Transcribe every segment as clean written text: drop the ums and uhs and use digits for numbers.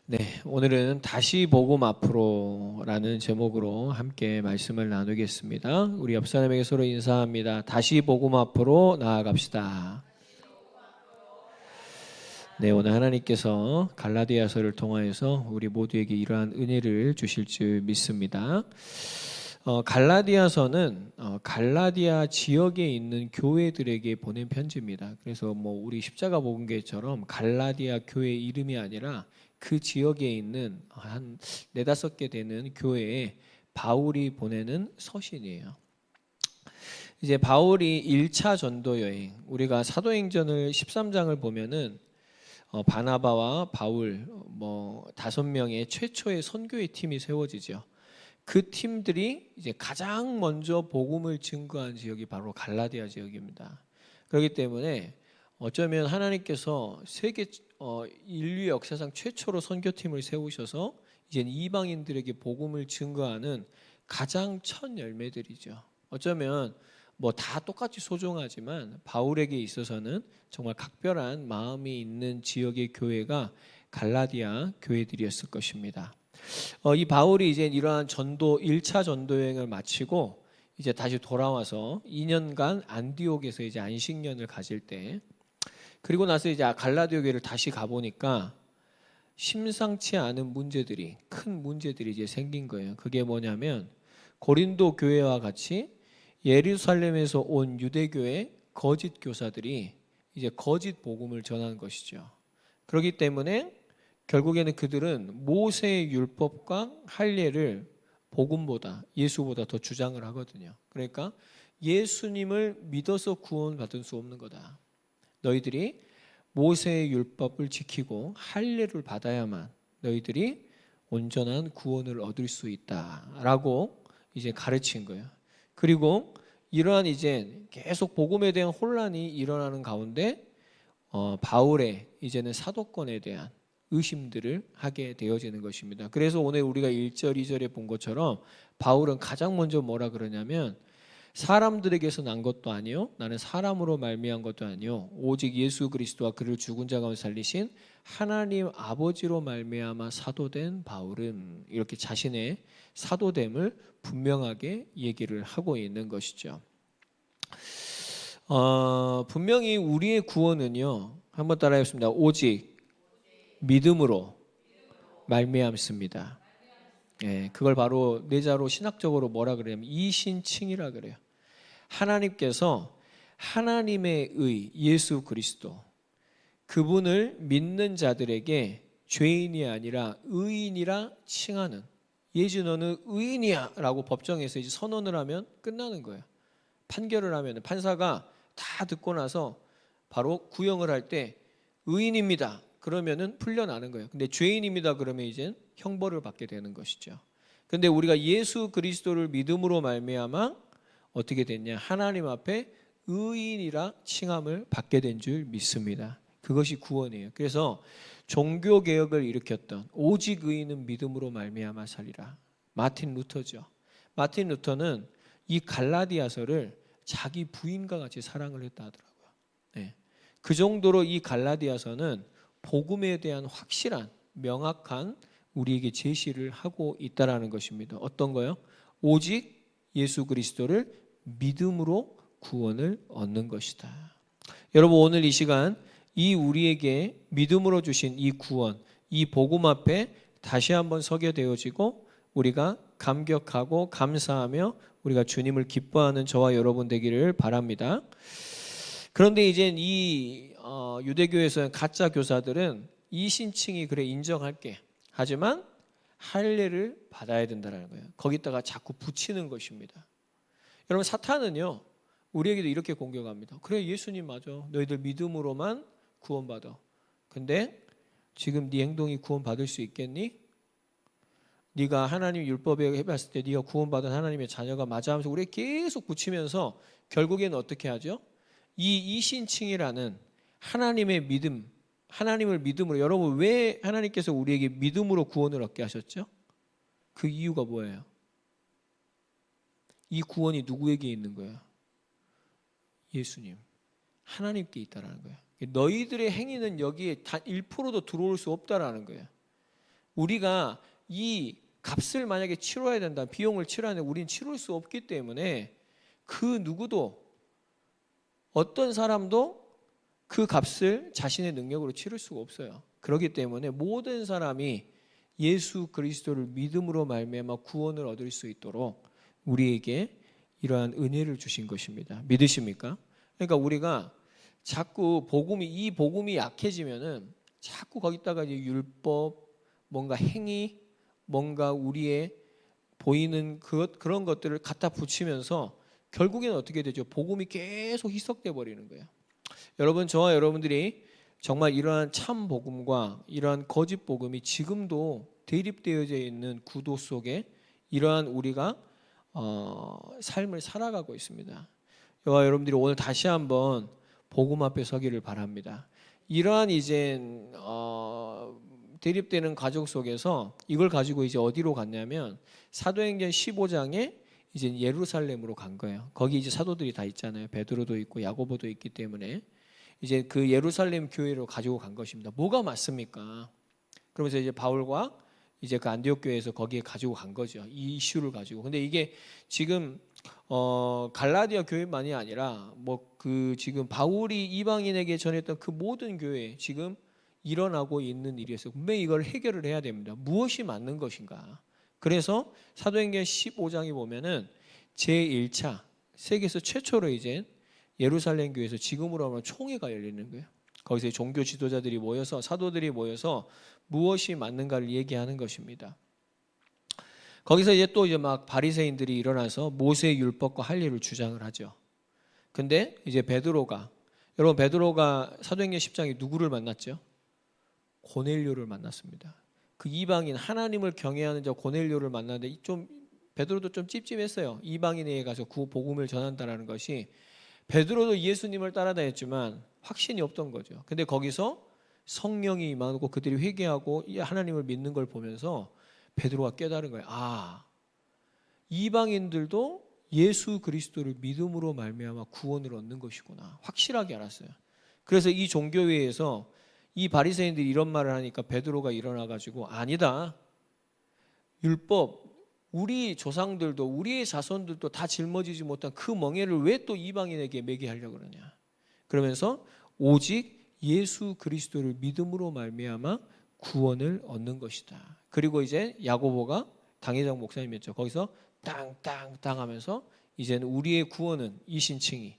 네, 오늘은 다시 복음 앞으로라는 제목으로 함께 말씀을 나누겠습니다. 우리 옆 사람에게 서로 인사합니다. 다시 복음 앞으로 나아갑시다. 네, 오늘 하나님께서 갈라디아서를 통하여서 우리 모두에게 이러한 은혜를 주실 줄 믿습니다. 갈라디아서는 갈라디아 지역에 있는 교회들에게 보낸 편지입니다. 그래서 우리 십자가 복음교회처럼 갈라디아 교회 이름이 아니라 그 지역에 있는 한 네다섯 개 되는 교회에 바울이 보내는 서신이에요. 이제 바울이 1차 전도 여행, 우리가 사도행전을 13장을 보면은 바나바와 바울 다섯 명의 최초의 선교의 팀이 세워지죠. 그 팀들이 이제 가장 먼저 복음을 증거한 지역이 바로 갈라디아 지역입니다. 그렇기 때문에 어쩌면 하나님께서 세계 인류 역사상 최초로 선교팀을 세우셔서 이제 이방인들에게 복음을 증거하는 가장 첫 열매들이죠. 어쩌면 다 똑같이 소중하지만 바울에게 있어서는 정말 각별한 마음이 있는 지역의 교회가 갈라디아 교회들이었을 것입니다. 이 바울이 이제 이러한 전도 1차 전도 여행을 마치고 이제 다시 돌아와서 2년간 안디옥에서 이제 안식년을 가질 때, 그리고 나서 이제 갈라디아 교회를 다시 가보니까 심상치 않은 문제들이, 큰 문제들이 이제 생긴 거예요. 그게 뭐냐면 고린도 교회와 같이 예루살렘에서 온 유대교의 거짓 교사들이 이제 거짓 복음을 전하는 것이죠. 그렇기 때문에 결국에는 그들은 모세의 율법과 할례를 복음보다, 예수보다 더 주장을 하거든요. 그러니까 예수님을 믿어서 구원받을 수 없는 거다. 너희들이 모세의 율법을 지키고 할례를 받아야만 너희들이 온전한 구원을 얻을 수 있다라고 이제 가르친 거예요. 그리고 이러한 이제 계속 복음에 대한 혼란이 일어나는 가운데 바울의 이제는 사도권에 대한 의심들을 하게 되어지는 것입니다. 그래서 오늘 우리가 1절, 2절에 본 것처럼 바울은 가장 먼저 뭐라 그러냐면 사람들에게서 난 것도 아니요, 나는 사람으로 말미암은 것도 아니요, 오직 예수 그리스도와 그를 죽은 자 가운데 살리신 하나님 아버지로 말미암아 사도된 바울은, 이렇게 자신의 사도됨을 분명하게 얘기를 하고 있는 것이죠. 분명히 우리의 구원은요, 한번 따라해보겠습니다. 오직 믿음으로 말미암습니다. 예, 그걸 바로 내자로 신학적으로 뭐라 그러냐면 이신칭이라 그래요. 하나님께서 하나님의 의 예수 그리스도, 그분을 믿는 자들에게 죄인이 아니라 의인이라 칭하는, 예수 너는 의인이야 라고 법정에서 이제 선언을 하면 끝나는 거예요. 판결을 하면 판사가 다 듣고 나서 바로 구형을 할 때 의인입니다 그러면은 풀려나는 거예요. 근데 죄인입니다 그러면 이제 형벌을 받게 되는 것이죠. 근데 우리가 예수 그리스도를 믿음으로 말미암아 어떻게 됐냐? 하나님 앞에 의인이라 칭함을 받게 된 줄 믿습니다. 그것이 구원이에요. 그래서 종교 개혁을 일으켰던 오직 의인은 믿음으로 말미암아 살리라, 마틴 루터죠. 마틴 루터는 이 갈라디아서를 자기 부인과 같이 사랑을 했다 하더라고요. 네. 그 정도로 이 갈라디아서는 복음에 대한 확실한, 명확한 우리에게 제시를 하고 있다라는 것입니다. 어떤 거요? 오직 예수 그리스도를 믿음으로 구원을 얻는 것이다. 여러분, 오늘 이 시간 이 우리에게 믿음으로 주신 이 구원, 이 복음 앞에 다시 한번 서게 되어지고 우리가 감격하고 감사하며 우리가 주님을 기뻐하는 저와 여러분 되기를 바랍니다. 그런데 이제 이 유대교에서는 가짜 교사들은 이 신칭이 그래 인정할게, 하지만 할례를 받아야 된다는 거예요. 거기다가 자꾸 붙이는 것입니다. 여러분, 사탄은요 우리에게도 이렇게 공격합니다. 그래, 예수님 맞아, 너희들 믿음으로만 구원받아. 근데 지금 네 행동이 구원받을 수 있겠니? 네가 하나님 율법에 해봤을 때 네가 구원받은 하나님의 자녀가 맞아 하면서 우리 계속 붙이면서 결국에는 어떻게 하죠? 이 이신칭이라는 하나님의 믿음, 하나님을 믿음으로, 여러분 왜 하나님께서 우리에게 믿음으로 구원을 얻게 하셨죠? 그 이유가 뭐예요? 이 구원이 누구에게 있는 거예요? 예수님, 하나님께 있다라는 거예요. 너희들의 행위는 여기에 단 1%도 들어올 수 없다라는 거예요. 우리가 이 값을 만약에 치러야 된다, 비용을 치러야 된다, 우리는 치를 수 없기 때문에 그 누구도, 어떤 사람도 그 값을 자신의 능력으로 치를 수가 없어요. 그렇기 때문에 모든 사람이 예수 그리스도를 믿음으로 말미암아 구원을 얻을 수 있도록 우리에게 이러한 은혜를 주신 것입니다. 믿으십니까? 그러니까 우리가 자꾸 이 복음이 약해지면은 자꾸 거기다가 이제 율법, 뭔가 행위, 뭔가 우리의 보이는 그런 것들을 갖다 붙이면서 결국에는 어떻게 되죠? 복음이 계속 희석돼 버리는 거예요. 여러분, 저와 여러분들이 정말 이러한 참 복음과 이러한 거짓 복음이 지금도 대립되어져 있는 구도 속에 이러한 우리가 삶을 살아가고 있습니다. 저와 여러분들이 오늘 다시 한번 복음 앞에 서기를 바랍니다. 이러한 이제 대립되는 가족 속에서 이걸 가지고 이제 어디로 갔냐면 사도행전 15장에 이제 예루살렘으로 간 거예요. 거기 이제 사도들이 다 있잖아요. 베드로도 있고 야고보도 있기 때문에 이제 그 예루살렘 교회로 가지고 간 것입니다. 뭐가 맞습니까? 그러면서 이제 바울과 이제 그 안디옥 교회에서 거기에 가지고 간 거죠. 이 이슈를 가지고. 근데 이게 지금 갈라디아 교회만이 아니라 뭐 그 지금 바울이 이방인에게 전했던 그 모든 교회 지금 일어나고 있는 일이어서 분명히 이걸 해결을 해야 됩니다. 무엇이 맞는 것인가? 그래서 사도행전 15장에 보면은 제1차 세계에서 최초로 이제 예루살렘 교회에서 지금으로 하면 총회가 열리는 거예요. 거기서 종교 지도자들이 모여서 사도들이 모여서 무엇이 맞는가를 얘기하는 것입니다. 거기서 이제 또 이제 막 바리새인들이 일어나서 모세의 율법과 할례를 주장을 하죠. 근데 이제 여러분 베드로가 사도행전 10장에 누구를 만났죠? 고넬료를 만났습니다. 그 이방인 하나님을 경외하는 자 고넬료를 만났는데 좀 베드로도 좀 찝찝했어요. 이방인에게 가서 복음을 전한다라는 것이 베드로도 예수님을 따라다녔지만 확신이 없던 거죠. 근데 거기서 성령이 임하고 그들이 회개하고 하나님을 믿는 걸 보면서 베드로가 깨달은 거예요. 아, 이방인들도 예수 그리스도를 믿음으로 말미암아 구원을 얻는 것이구나. 확실하게 알았어요. 그래서 이 종교회에서 이 바리새인들이 이런 말을 하니까 베드로가 일어나 가지고 아니다. 율법 우리 조상들도 우리의 자손들도 다 짊어지지 못한 그 멍에를 왜 또 이방인에게 매게 하려고 그러냐. 그러면서 오직 예수 그리스도를 믿음으로 말미암아 구원을 얻는 것이다. 그리고 이제 야고보가 당회장 목사님이었죠. 거기서 땅 하면서 이제는 우리의 구원은 이신칭이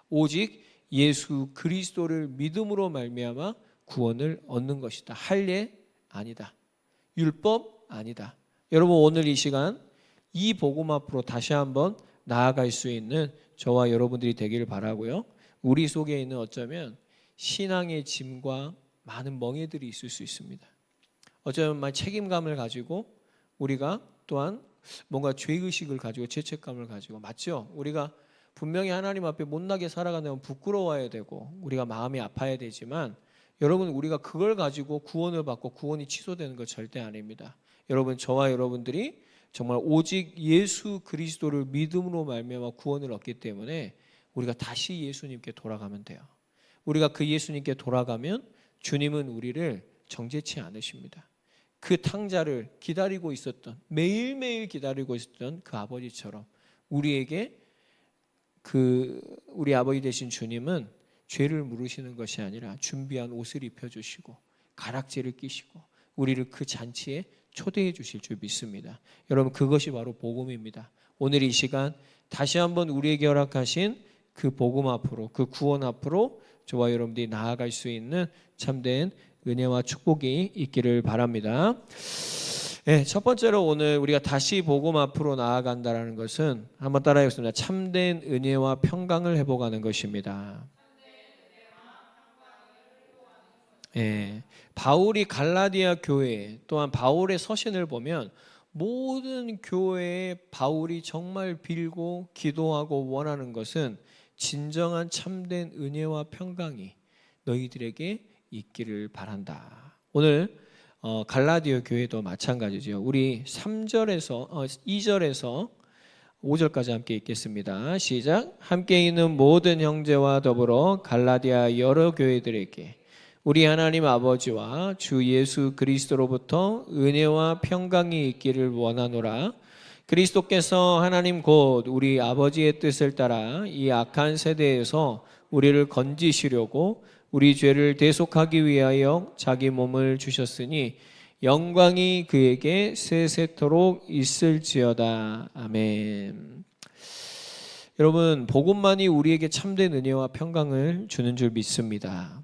오직 예수 그리스도를 믿음으로 말미암아 구원을 얻는 것이다. 할례 아니다. 율법 아니다. 여러분 오늘 이 시간 이 복음 앞으로 다시 한번 나아갈 수 있는 저와 여러분들이 되기를 바라고요. 우리 속에 있는 어쩌면 신앙의 짐과 많은 멍에들이 있을 수 있습니다. 어쩌면 책임감을 가지고 우리가 또한 뭔가 죄의식을 가지고 죄책감을 가지고 맞죠? 우리가 분명히 하나님 앞에 못나게 살아가면 부끄러워야 되고 우리가 마음이 아파야 되지만 여러분 우리가 그걸 가지고 구원을 받고 구원이 취소되는 것 절대 아닙니다. 여러분 저와 여러분들이 정말 오직 예수 그리스도를 믿음으로 말미암아 구원을 얻기 때문에 우리가 다시 예수님께 돌아가면 돼요. 우리가 그 예수님께 돌아가면 주님은 우리를 정죄치 않으십니다. 그 탕자를 기다리고 있었던 매일매일 기다리고 있었던 그 아버지처럼 우리에게 우리 아버지 되신 주님은 죄를 물으시는 것이 아니라 준비한 옷을 입혀주시고 가락지를 끼시고 우리를 그 잔치에 초대해 주실 줄 믿습니다. 여러분 그것이 바로 복음입니다. 오늘 이 시간 다시 한번 우리에게 허락하신 그 복음 앞으로 그 구원 앞으로 저와 여러분들이 나아갈 수 있는 참된 은혜와 축복이 있기를 바랍니다. 네, 첫 번째로 오늘 우리가 다시 복음 앞으로 나아간다는 것은 한번 따라해보겠습니다. 참된 은혜와 평강을 회복하는 것입니다. 네, 바울이 갈라디아 교회 또한 바울의 서신을 보면 모든 교회에 바울이 정말 빌고 기도하고 원하는 것은 진정한 참된 은혜와 평강이 너희들에게 있기를 바란다. 오늘 갈라디아 교회도 마찬가지죠. 우리 2절에서 5절까지 함께 읽겠습니다. 시작. 함께 있는 모든 형제와 더불어 갈라디아 여러 교회들에게 우리 하나님 아버지와 주 예수 그리스도로부터 은혜와 평강이 있기를 원하노라. 그리스도께서 하나님 곧 우리 아버지의 뜻을 따라 이 악한 세대에서 우리를 건지시려고 우리 죄를 대속하기 위하여 자기 몸을 주셨으니 영광이 그에게 세세토록 있을지어다. 아멘. 여러분, 복음만이 우리에게 참된 은혜와 평강을 주는 줄 믿습니다.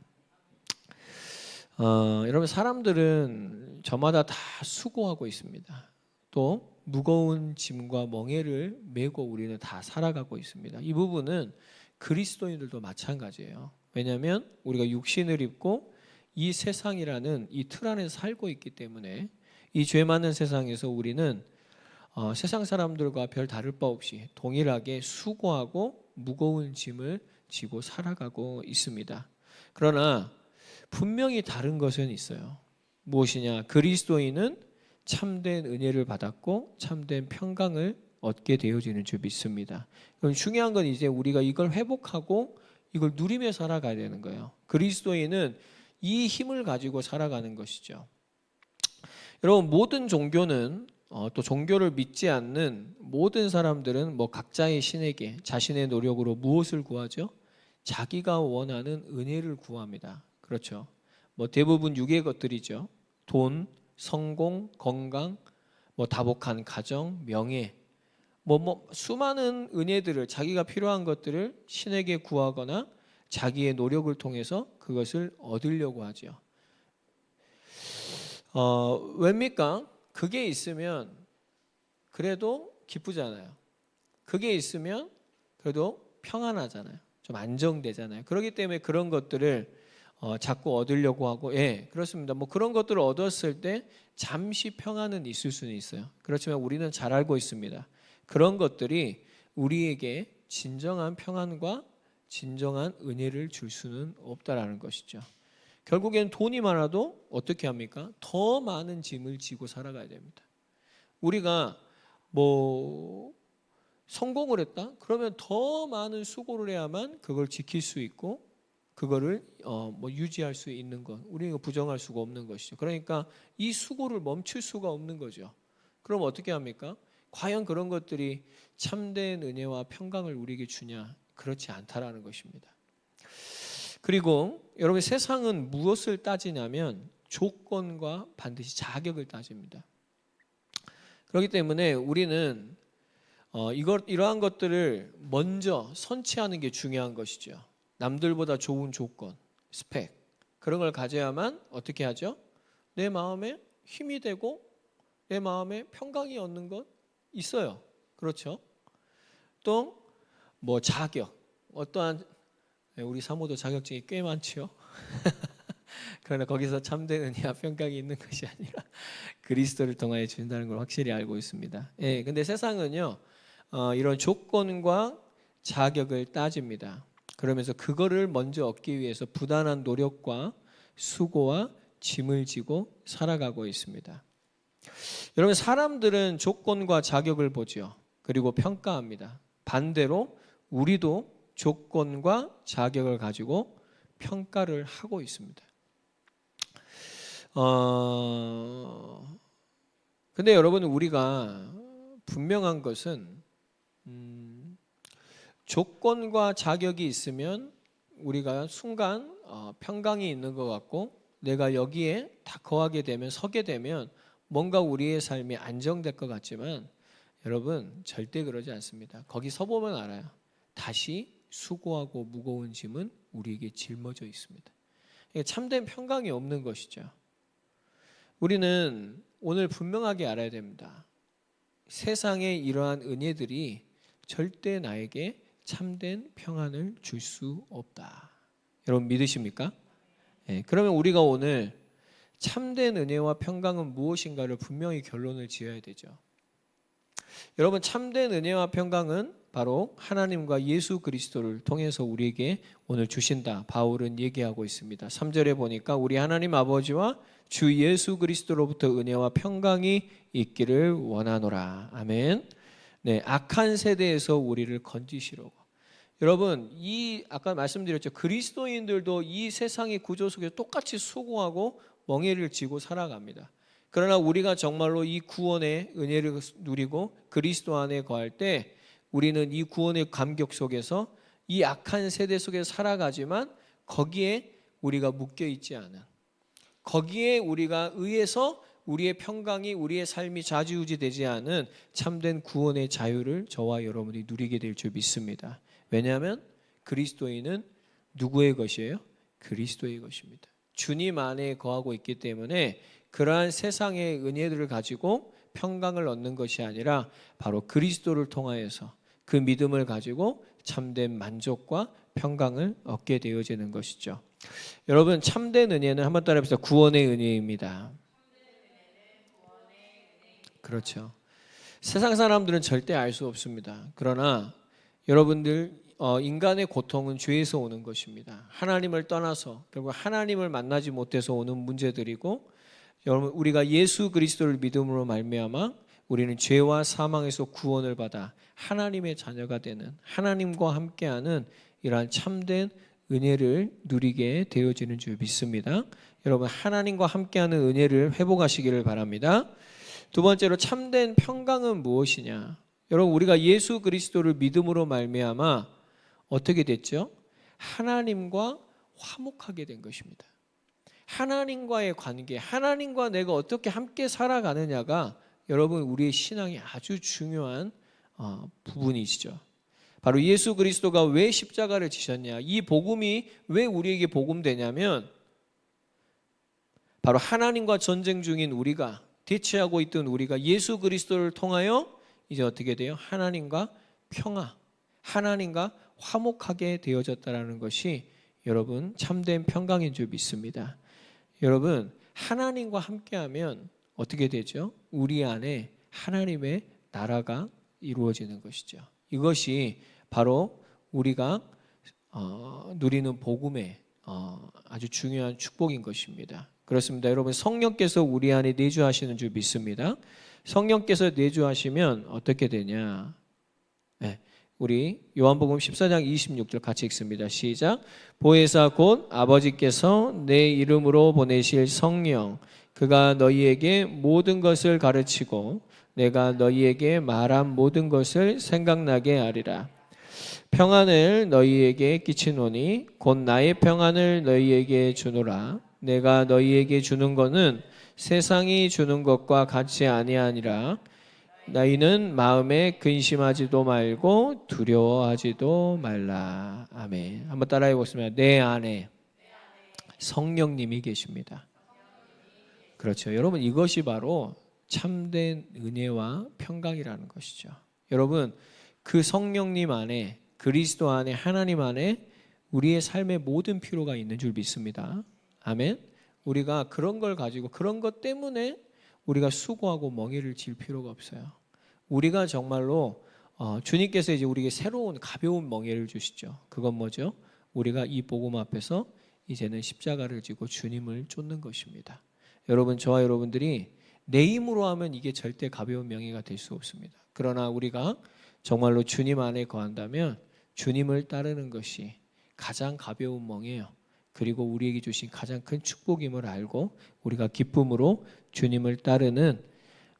여러분, 사람들은 저마다 다 수고하고 있습니다. 또 무거운 짐과 멍에를 메고 우리는 다 살아가고 있습니다. 이 부분은 그리스도인들도 마찬가지예요. 왜냐하면 우리가 육신을 입고 이 세상이라는 이 틀 안에서 살고 있기 때문에 이 죄 많은 세상에서 우리는 세상 사람들과 별 다를 바 없이 동일하게 수고하고 무거운 짐을 지고 살아가고 있습니다. 그러나 분명히 다른 것은 있어요. 무엇이냐? 그리스도인은 참된 은혜를 받았고 참된 평강을 얻게 되어지는 줄 믿습니다. 그럼 중요한 건 이제 우리가 이걸 회복하고 이걸 누리며 살아가야 되는 거예요. 그리스도인은 이 힘을 가지고 살아가는 것이죠. 여러분, 모든 종교는 또 종교를 믿지 않는 모든 사람들은 각자의 신에게 자신의 노력으로 무엇을 구하죠? 자기가 원하는 은혜를 구합니다. 그렇죠. 대부분 육의 것들이죠. 돈, 성공, 건강, 다복한 가정, 명예, 수많은 은혜들을 자기가 필요한 것들을 신에게 구하거나 자기의 노력을 통해서 그것을 얻으려고 하죠. 왜입니까? 그게 있으면 그래도 기쁘잖아요. 그게 있으면 그래도 평안하잖아요. 좀 안정되잖아요. 그렇기 때문에 그런 것들을 자꾸 얻으려고 하고, 예, 그렇습니다. 그런 것들을 얻었을 때 잠시 평안은 있을 수는 있어요. 그렇지만 우리는 잘 알고 있습니다. 그런 것들이 우리에게 진정한 평안과 진정한 은혜를 줄 수는 없다라는 것이죠. 결국엔 돈이 많아도 어떻게 합니까? 더 많은 짐을 지고 살아가야 됩니다. 우리가 성공을 했다? 그러면 더 많은 수고를 해야만 그걸 지킬 수 있고 그거를 유지할 수 있는 것, 우리가 부정할 수가 없는 것이죠. 그러니까 이 수고를 멈출 수가 없는 거죠. 그럼 어떻게 합니까? 과연 그런 것들이 참된 은혜와 평강을 우리에게 주냐? 그렇지 않다라는 것입니다. 그리고 여러분, 세상은 무엇을 따지냐면 조건과 반드시 자격을 따집니다. 그렇기 때문에 우리는 이러한 것들을 먼저 선취하는 게 중요한 것이죠. 남들보다 좋은 조건, 스펙, 그런 걸 가져야만 어떻게 하죠? 내 마음에 힘이 되고 내 마음에 평강이 얻는 것 있어요. 그렇죠? 또 자격, 어떠한, 우리 사모도 자격증이 꽤 많죠. 그러나 거기서 참된 은혜와 평강이 있는 것이 아니라 그리스도를 통하여 준다는 걸 확실히 알고 있습니다. 예, 근데 세상은요, 이런 조건과 자격을 따집니다. 그러면서 그거를 먼저 얻기 위해서 부단한 노력과 수고와 짐을 지고 살아가고 있습니다. 여러분, 사람들은 조건과 자격을 보죠. 그리고 평가합니다. 반대로 우리도 조건과 자격을 가지고 평가를 하고 있습니다. 근데 여러분, 우리가 분명한 것은 조건과 자격이 있으면 우리가 순간 평강이 있는 것 같고 내가 여기에 다 거하게 되면, 서게 되면 뭔가 우리의 삶이 안정될 것 같지만 여러분, 절대 그러지 않습니다. 거기 서보면 알아요. 다시 수고하고 무거운 짐은 우리에게 짊어져 있습니다. 참된 평강이 없는 것이죠. 우리는 오늘 분명하게 알아야 됩니다. 세상의 이러한 은혜들이 절대 나에게 참된 평안을 줄 수 없다. 여러분, 믿으십니까? 네, 그러면 우리가 오늘 참된 은혜와 평강은 무엇인가를 분명히 결론을 지어야 되죠. 여러분, 참된 은혜와 평강은 바로 하나님과 예수 그리스도를 통해서 우리에게 오늘 주신다. 바울은 얘기하고 있습니다. 3절에 보니까 우리 하나님 아버지와 주 예수 그리스도로부터 은혜와 평강이 있기를 원하노라. 아멘. 네, 악한 세대에서 우리를 건지시려고. 여러분, 이 아까 말씀드렸죠. 그리스도인들도 이 세상의 구조 속에서 똑같이 수고하고 멍에를 지고 살아갑니다. 그러나 우리가 정말로 이 구원의 은혜를 누리고 그리스도 안에 거할 때 우리는 이 구원의 감격 속에서 이 악한 세대 속에서 살아가지만 거기에 우리가 묶여 있지 않은, 거기에 우리가 의해서 우리의 평강이, 우리의 삶이 좌지우지되지 않은 참된 구원의 자유를 저와 여러분이 누리게 될 줄 믿습니다. 왜냐하면 그리스도인은 누구의 것이에요? 그리스도의 것입니다. 주님 안에 거하고 있기 때문에 그러한 세상의 은혜들을 가지고 평강을 얻는 것이 아니라 바로 그리스도를 통하여서 그 믿음을 가지고 참된 만족과 평강을 얻게 되어지는 것이죠. 여러분, 참된 은혜는 한번 따라해보세요. 구원의 은혜입니다. 그렇죠. 세상 사람들은 절대 알 수 없습니다. 그러나 여러분들, 인간의 고통은 죄에서 오는 것입니다. 하나님을 떠나서 결국 하나님을 만나지 못해서 오는 문제들이고, 여러분, 우리가 예수 그리스도를 믿음으로 말미암아 우리는 죄와 사망에서 구원을 받아 하나님의 자녀가 되는, 하나님과 함께하는 이러한 참된 은혜를 누리게 되어지는 줄 믿습니다. 여러분, 하나님과 함께하는 은혜를 회복하시기를 바랍니다. 두 번째로, 참된 평강은 무엇이냐? 여러분, 우리가 예수 그리스도를 믿음으로 말미암아 어떻게 됐죠? 하나님과 화목하게 된 것입니다. 하나님과의 관계, 하나님과 내가 어떻게 함께 살아가느냐가 여러분 우리의 신앙이 아주 중요한 부분이시죠. 바로 예수 그리스도가 왜 십자가를 지셨냐, 이 복음이 왜 우리에게 복음되냐면 바로 하나님과 전쟁 중인 우리가, 대치하고 있던 우리가 예수 그리스도를 통하여 이제 어떻게 돼요? 하나님과 평화, 하나님과 화목하게 되어졌다는 것이 여러분 참된 평강인 줄 믿습니다. 여러분, 하나님과 함께하면 어떻게 되죠? 우리 안에 하나님의 나라가 이루어지는 것이죠. 이것이 바로 우리가 누리는 복음의 아주 중요한 축복인 것입니다. 그렇습니다. 여러분, 성령께서 우리 안에 내주하시는 줄 믿습니다. 성령께서 내주하시면 어떻게 되냐? 네, 우리 요한복음 14장 26절 같이 읽습니다. 시작. 보혜사 곧 아버지께서 내 이름으로 보내실 성령, 그가 너희에게 모든 것을 가르치고 내가 너희에게 말한 모든 것을 생각나게 하리라. 평안을 너희에게 끼치노니 곧 나의 평안을 너희에게 주노라. 내가 너희에게 주는 것은 세상이 주는 것과 같이 아니하니라. 너희는 마음에 근심하지도 말고 두려워하지도 말라. 아멘. 한번 따라해 보겠습니다. 내 안에 성령님이 계십니다. 그렇죠. 여러분, 이것이 바로 참된 은혜와 평강이라는 것이죠. 여러분, 그 성령님 안에, 그리스도 안에, 하나님 안에 우리의 삶의 모든 필요가 있는 줄 믿습니다. 아멘. 우리가 그런 걸 가지고, 그런 것 때문에 우리가 수고하고 멍에를 질 필요가 없어요. 우리가 정말로 주님께서 이제 우리에게 새로운 가벼운 멍에를 주시죠. 그건 뭐죠? 우리가 이 복음 앞에서 이제는 십자가를 지고 주님을 쫓는 것입니다. 여러분, 저와 여러분들이 내 힘으로 하면 이게 절대 가벼운 멍에가 될 수 없습니다. 그러나 우리가 정말로 주님 안에 거한다면 주님을 따르는 것이 가장 가벼운 멍에요. 그리고 우리에게 주신 가장 큰 축복임을 알고 우리가 기쁨으로 주님을 따르는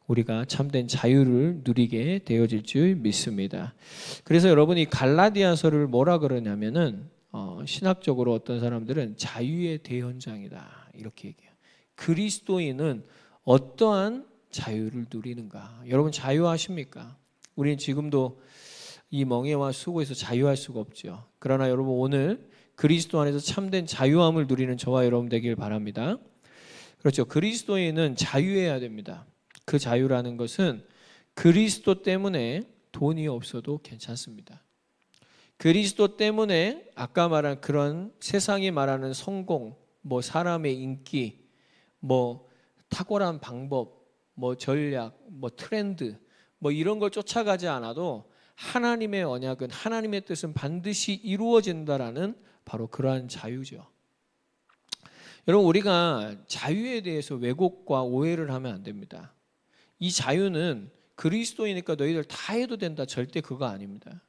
우리가 참된 자유를 누리게 되어질 줄 믿습니다. 그래서 여러분이 갈라디아서를 뭐라 그러냐면은 신학적으로 어떤 사람들은 자유의 대현장이다 이렇게 얘기해요. 그리스도인은 어떠한 자유를 누리는가? 여러분, 자유하십니까? 우리는 지금도 이 멍에와 수고에서 자유할 수가 없죠. 그러나 여러분, 오늘 그리스도 안에서 참된 자유함을 누리는 저와 여러분 되길 바랍니다. 그렇죠. 그리스도인은 자유해야 됩니다. 그 자유라는 것은 그리스도 때문에 돈이 없어도 괜찮습니다. 그리스도 때문에 아까 말한 그런 세상이 말하는 성공, 뭐 사람의 인기, 뭐 탁월한 방법, 뭐 전략, 뭐 트렌드, 뭐 이런 걸 쫓아가지 않아도 하나님의 언약은, 하나님의 뜻은 반드시 이루어진다라는 바로 그러한 자유죠. 여러분, 우리가 자유에 대해서 왜곡과 오해를 하면 안 됩니다. 이 자유는 그리스도이니까 너희들 다 해도 된다, 절대 그거 아닙니다.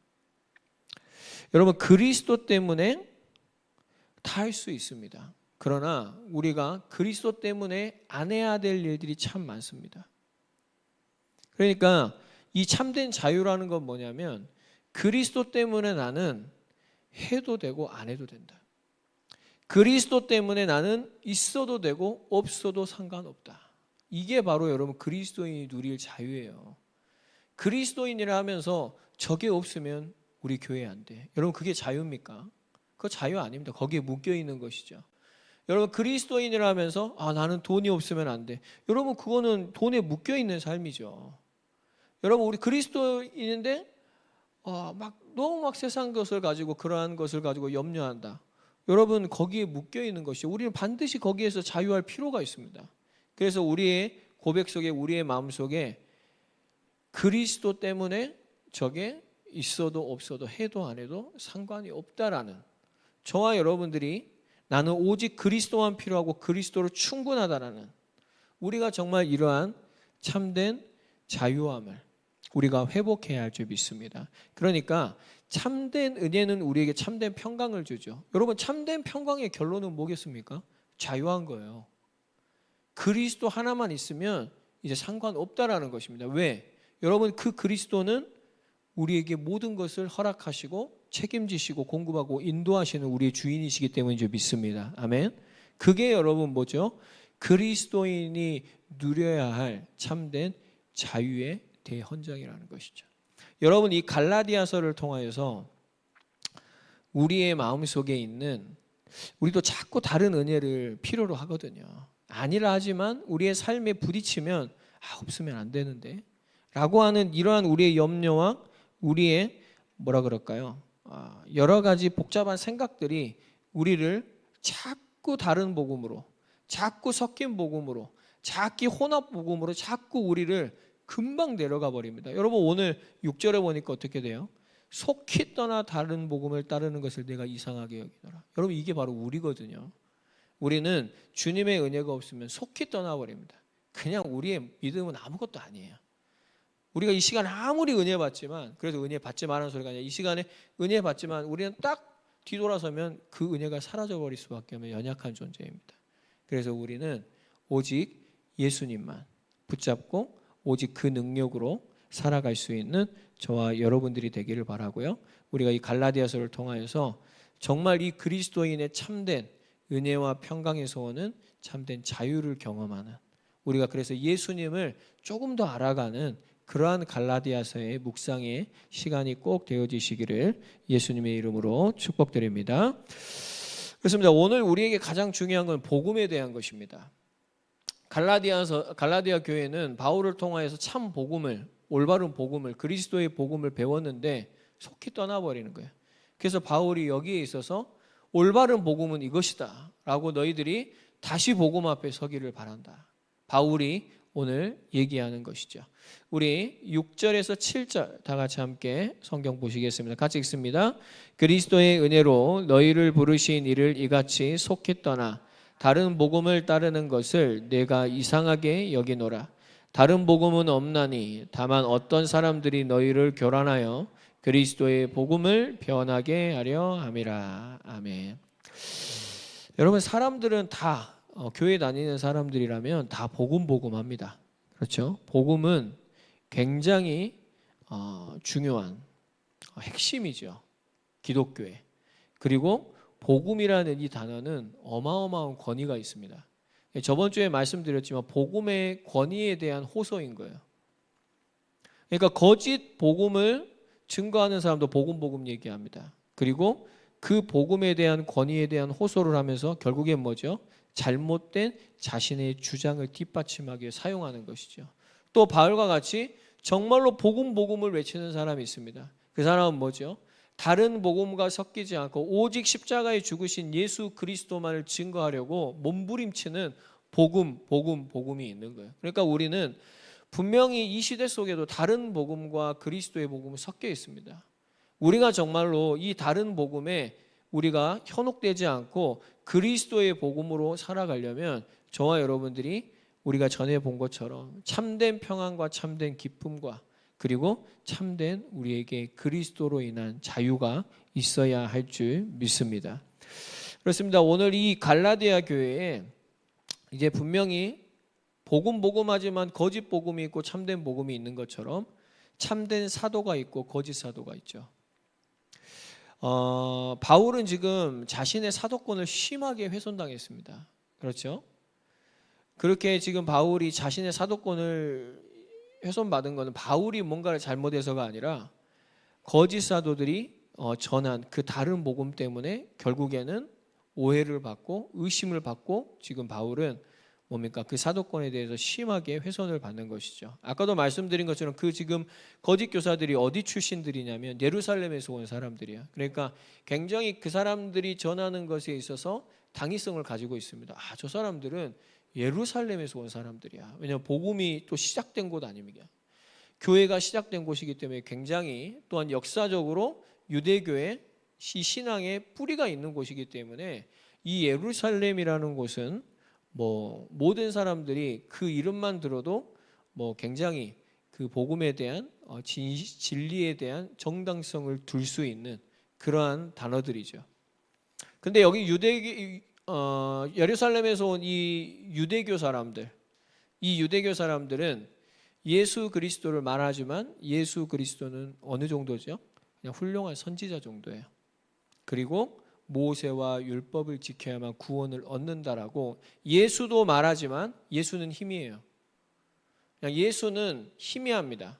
여러분 그리스도 때문에 다 할 수 있습니다. 그러나 우리가 그리스도 때문에 안 해야 될 일들이 참 많습니다. 그러니까 이 참된 자유라는 건 뭐냐면 그리스도 때문에 나는 해도 되고 안 해도 된다. 그리스도 때문에 나는 있어도 되고 없어도 상관없다. 이게 바로 여러분 그리스도인이 누릴 자유예요. 그리스도인이라 하면서 저게 없으면 우리 교회 안 돼. 여러분 그게 자유입니까? 그거 자유 아닙니다. 거기에 묶여 있는 것이죠. 여러분 그리스도인이라 하면서 나는 돈이 없으면 안 돼. 여러분 그거는 돈에 묶여 있는 삶이죠. 여러분 우리 그리스도인인데 너무 막 세상 것을 가지고 그러한 것을 가지고 염려한다. 여러분 거기에 묶여 있는 것이죠. 우리는 반드시 거기에서 자유할 필요가 있습니다. 그래서 우리의 고백 속에 우리의 마음 속에 그리스도 때문에 저게 있어도 없어도 해도 안 해도 상관이 없다라는 저와 여러분들이 나는 오직 그리스도만 필요하고 그리스도로 충분하다라는 우리가 정말 이러한 참된 자유함을 우리가 회복해야 할 줄 믿습니다. 그러니까 참된 은혜는 우리에게 참된 평강을 주죠. 여러분 참된 평강의 결론은 뭐겠습니까? 자유한 거예요. 그리스도 하나만 있으면 이제 상관없다라는 것입니다. 왜? 여러분 그 그리스도는 우리에게 모든 것을 허락하시고 책임지시고 공급하고 인도하시는 우리의 주인이시기 때문인 줄 믿습니다. 아멘. 그게 여러분 뭐죠? 그리스도인이 누려야 할 참된 자유의 대헌장이라는 것이죠. 여러분 이 갈라디아서를 통하여서 우리의 마음속에 있는 우리도 자꾸 다른 은혜를 필요로 하거든요. 아니라 하지만 우리의 삶에 부딪히면 없으면 안 되는데 라고 하는 이러한 우리의 염려와 우리의 여러 가지 복잡한 생각들이 우리를 자꾸 다른 복음으로 자꾸 섞인 복음으로 자꾸 혼합 복음으로 자꾸 우리를 금방 내려가 버립니다. 여러분 오늘 6절에 보니까 어떻게 돼요? 속히 떠나 다른 복음을 따르는 것을 내가 이상하게 여기더라. 여러분 이게 바로 우리거든요. 우리는 주님의 은혜가 없으면 속히 떠나버립니다. 그냥 우리의 믿음은 아무것도 아니에요. 우리가 이 시간에 아무리 은혜 받지만 그래서 은혜 받지 말라는 소리가 아니라 이 시간에 은혜 받지만 우리는 딱 뒤돌아서면 그 은혜가 사라져버릴 수밖에 없는 연약한 존재입니다. 그래서 우리는 오직 예수님만 붙잡고 오직 그 능력으로 살아갈 수 있는 저와 여러분들이 되기를 바라고요. 우리가 이 갈라디아서를 통하여서 정말 이 그리스도인의 참된 은혜와 평강에서 오는 참된 자유를 경험하는 우리가 그래서 예수님을 조금 더 알아가는 그러한 갈라디아서의 묵상의 시간이 꼭 되어지시기를 예수님의 이름으로 축복드립니다. 그렇습니다. 오늘 우리에게 가장 중요한 건 복음에 대한 것입니다. 갈라디아 교회는 바울을 통하여서 참 복음을 올바른 복음을 그리스도의 복음을 배웠는데 속히 떠나버리는 거예요. 그래서 바울이 여기에 있어서 올바른 복음은 이것이다 라고 너희들이 다시 복음 앞에 서기를 바란다. 바울이 오늘 얘기하는 것이죠. 우리 6절에서 7절 다 같이 함께 성경 보시겠습니다. 같이 읽습니다. 그리스도의 은혜로 너희를 부르신 이를 이같이 속히 떠나 다른 복음을 따르는 것을 내가 이상하게 여기노라. 다른 복음은 없나니 다만 어떤 사람들이 너희를 교란하여 그리스도의 복음을 변하게 하려 함이라. 아멘. 여러분 사람들은 다 교회 다니는 사람들이라면 다 복음합니다. 그렇죠? 복음은 굉장히 중요한 핵심이죠. 기독교에. 그리고 복음이라는 이 단어는 어마어마한 권위가 있습니다. 저번 주에 말씀드렸지만 복음의 권위에 대한 호소인 거예요. 그러니까 거짓 복음을 증거하는 사람도 복음 얘기합니다. 그리고 그 복음에 대한 권위에 대한 호소를 하면서 결국엔 뭐죠? 잘못된 자신의 주장을 뒷받침하기 위해 사용하는 것이죠. 또 바울과 같이 정말로 복음을 외치는 사람이 있습니다. 그 사람은 뭐죠? 다른 복음과 섞이지 않고 오직 십자가에 죽으신 예수 그리스도만을 증거하려고 몸부림치는 복음이 있는 거예요. 그러니까 우리는 분명히 이 시대 속에도 다른 복음과 그리스도의 복음이 섞여 있습니다. 우리가 정말로 이 다른 복음에 우리가 현혹되지 않고 그리스도의 복음으로 살아가려면 저와 여러분들이 우리가 전에 본 것처럼 참된 평안과 참된 기쁨과 그리고 참된 우리에게 그리스도로 인한 자유가 있어야 할 줄 믿습니다. 그렇습니다. 오늘 이 갈라디아 교회에 이제 분명히 복음하지만 거짓 복음이 있고 참된 복음이 있는 것처럼 참된 사도가 있고 거짓 사도가 있죠. 바울은 지금 자신의 사도권을 심하게 훼손당했습니다. 그렇죠? 그렇게 지금 바울이 자신의 사도권을 훼손받은 것은 바울이 뭔가를 잘못해서가 아니라 거짓 사도들이 전한 그 다른 복음 때문에 결국에는 오해를 받고 의심을 받고 지금 바울은 뭡니까? 그 사도권에 대해서 심하게 훼손을 받는 것이죠. 아까도 말씀드린 것처럼 그 지금 거짓 교사들이 어디 출신들이냐면 예루살렘에서 온 사람들이야. 그러니까 굉장히 그 사람들이 전하는 것에 있어서 당위성을 가지고 있습니다. 저 사람들은 예루살렘에서 온 사람들이야. 왜냐하면 복음이 또 시작된 곳 아닙니까? 교회가 시작된 곳이기 때문에 굉장히 또한 역사적으로 유대교의 신앙의 뿌리가 있는 곳이기 때문에 이 예루살렘이라는 곳은 모든 사람들이 그 이름만 들어도 굉장히 그 복음에 대한 진리에 대한 정당성을 둘 수 있는 그러한 단어들이죠. 근데 여기 예루살렘에서 온 이 유대교 사람들은 예수 그리스도를 말하지만 예수 그리스도는 어느 정도죠? 그냥 훌륭한 선지자 정도예요. 그리고 모세와 율법을 지켜야만 구원을 얻는다라고 예수도 말하지만 예수는 희미해요. 그냥 예수는 희미합니다.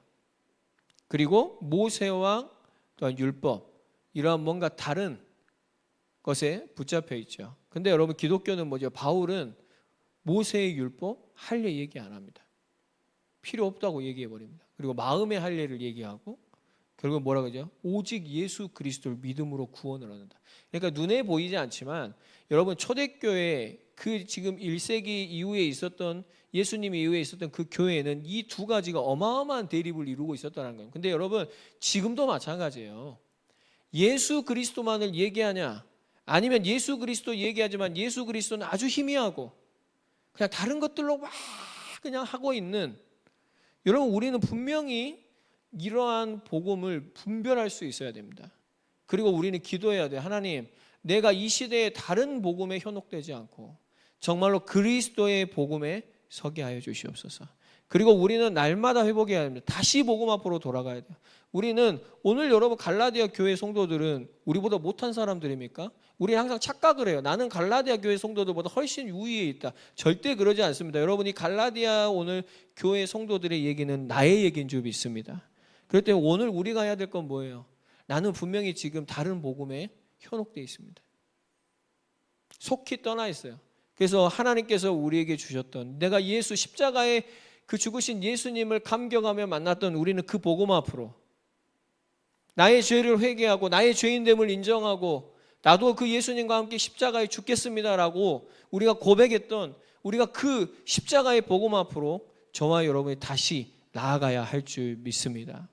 그리고 모세와 또한 율법 이러한 뭔가 다른 것에 붙잡혀 있죠. 근데 여러분 기독교는 뭐죠? 바울은 모세의 율법 할례 얘기 안 합니다. 필요 없다고 얘기해 버립니다. 그리고 마음의 할례를 얘기하고 결국 뭐라 그러죠? 오직 예수 그리스도를 믿음으로 구원을 얻는다. 그러니까 눈에 보이지 않지만 여러분 초대교회 그 지금 1세기 이후에 있었던 예수님 이후에 있었던 그 교회에는 이 두 가지가 어마어마한 대립을 이루고 있었다는 거예요. 근데 여러분 지금도 마찬가지예요. 예수 그리스도만을 얘기하냐 아니면 예수 그리스도 얘기하지만 예수 그리스도는 아주 희미하고 그냥 다른 것들로 막 그냥 하고 있는 여러분 우리는 분명히 이러한 복음을 분별할 수 있어야 됩니다. 그리고 우리는 기도해야 돼요. 하나님, 내가 이 시대의 다른 복음에 현혹되지 않고 정말로 그리스도의 복음에 서게 하여 주시옵소서. 그리고 우리는 날마다 회복해야 합니다. 다시 복음 앞으로 돌아가야 돼요. 우리는 오늘 여러분 갈라디아 교회 성도들은 우리보다 못한 사람들입니까? 우리는 항상 착각을 해요. 나는 갈라디아 교회 성도들보다 훨씬 우위에 있다. 절대 그러지 않습니다. 여러분이 갈라디아 오늘 교회 성도들의 얘기는 나의 얘기인 줄 믿습니다. 그렇기 때문에 오늘 우리가 해야 될 건 뭐예요? 나는 분명히 지금 다른 복음에 현혹되어 있습니다. 속히 떠나 있어요. 그래서 하나님께서 우리에게 주셨던 내가 예수 십자가에 그 죽으신 예수님을 감격하며 만났던 우리는 그 복음 앞으로 나의 죄를 회개하고 나의 죄인됨을 인정하고 나도 그 예수님과 함께 십자가에 죽겠습니다라고 우리가 고백했던 우리가 그 십자가의 복음 앞으로 저와 여러분이 다시 나아가야 할 줄 믿습니다.